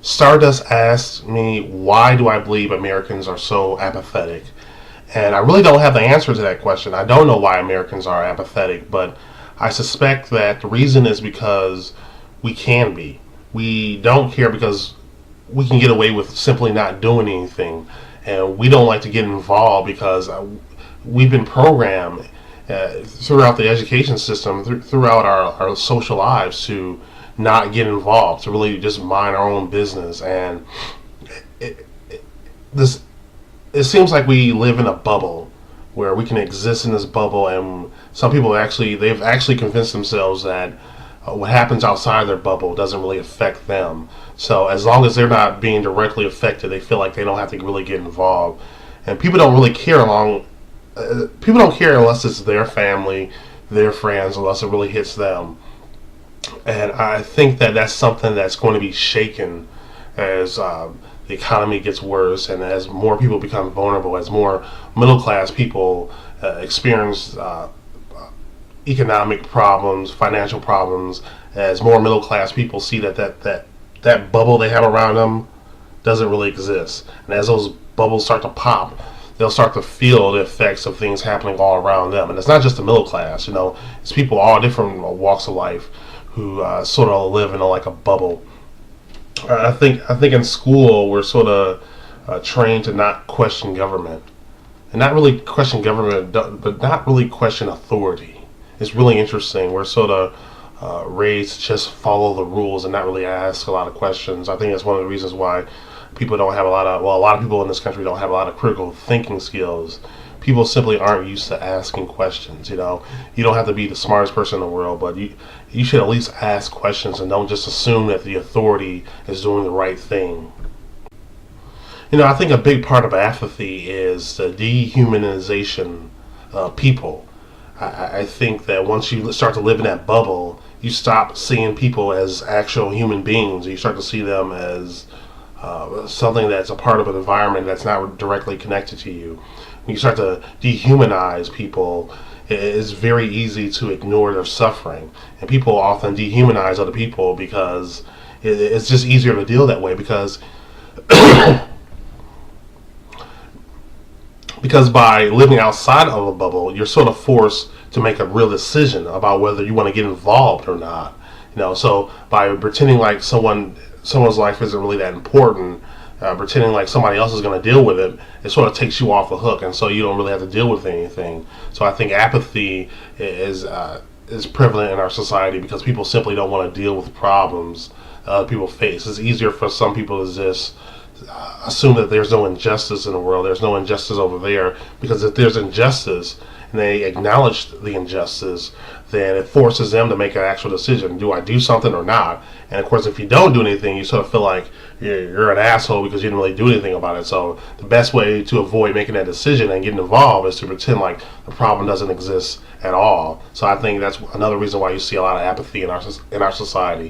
Stardust asked me, why do I believe Americans are so apathetic? And I really don't have the answer to that question. I don't know why Americans are apathetic, but I suspect that the reason is because we can be. We don't care because we can get away with simply not doing anything. And we don't like to get involved because we've been programmed throughout the education system, throughout our social lives, to not get involved, to really just mind our own business. And it, it, this it seems like we live in a bubble where we can exist in this bubble, and some people they've actually convinced themselves that what happens outside their bubble doesn't really affect them. So as long as they're not being directly affected, they feel like they don't have to really get involved. And people don't really care people don't care unless it's their family, their friends, unless it really hits them. And I think that that's something that's going to be shaken as the economy gets worse, and as more people become vulnerable, as more middle class people experience economic problems, financial problems, as more middle class people see that bubble they have around them doesn't really exist. And as those bubbles start to pop, they'll start to feel the effects of things happening all around them. And it's not just the middle class, it's people all different walks of life who sort of live in like a bubble. I think in school we're sort of trained to not question government, and not really question government, but not really question authority. It's really interesting. We're sort of raised to just follow the rules and not really ask a lot of questions. I think that's one of the reasons why people don't have a lot of people in this country don't have a lot of critical thinking skills. People simply aren't used to asking questions. You don't have to be the smartest person in the world, but you should at least ask questions and don't just assume that the authority is doing the right thing. I think a big part of apathy is the dehumanization of people. I think that once you start to live in that bubble, you stop seeing people as actual human beings. You start to see them as something that's a part of an environment that's not directly connected to you. When you start to dehumanize people, it's very easy to ignore their suffering. And people often dehumanize other people because it's just easier to deal that way, because because by living outside of a bubble, you're sort of forced to make a real decision about whether you want to get involved or not. So by pretending like someone's life isn't really that important, pretending like somebody else is going to deal with it, it sort of takes you off the hook, and so you don't really have to deal with anything. So I think apathy is prevalent in our society because people simply don't want to deal with problems people face. It's easier for some people to just assume that there's no injustice in the world. There's no injustice over there, because if there's injustice and they acknowledge the injustice, then it forces them to make an actual decision. Do I do something or not? And of course, if you don't do anything, you sort of feel like you're an asshole because you didn't really do anything about it. So the best way to avoid making that decision and getting involved is to pretend like the problem doesn't exist at all. So I think that's another reason why you see a lot of apathy in our society.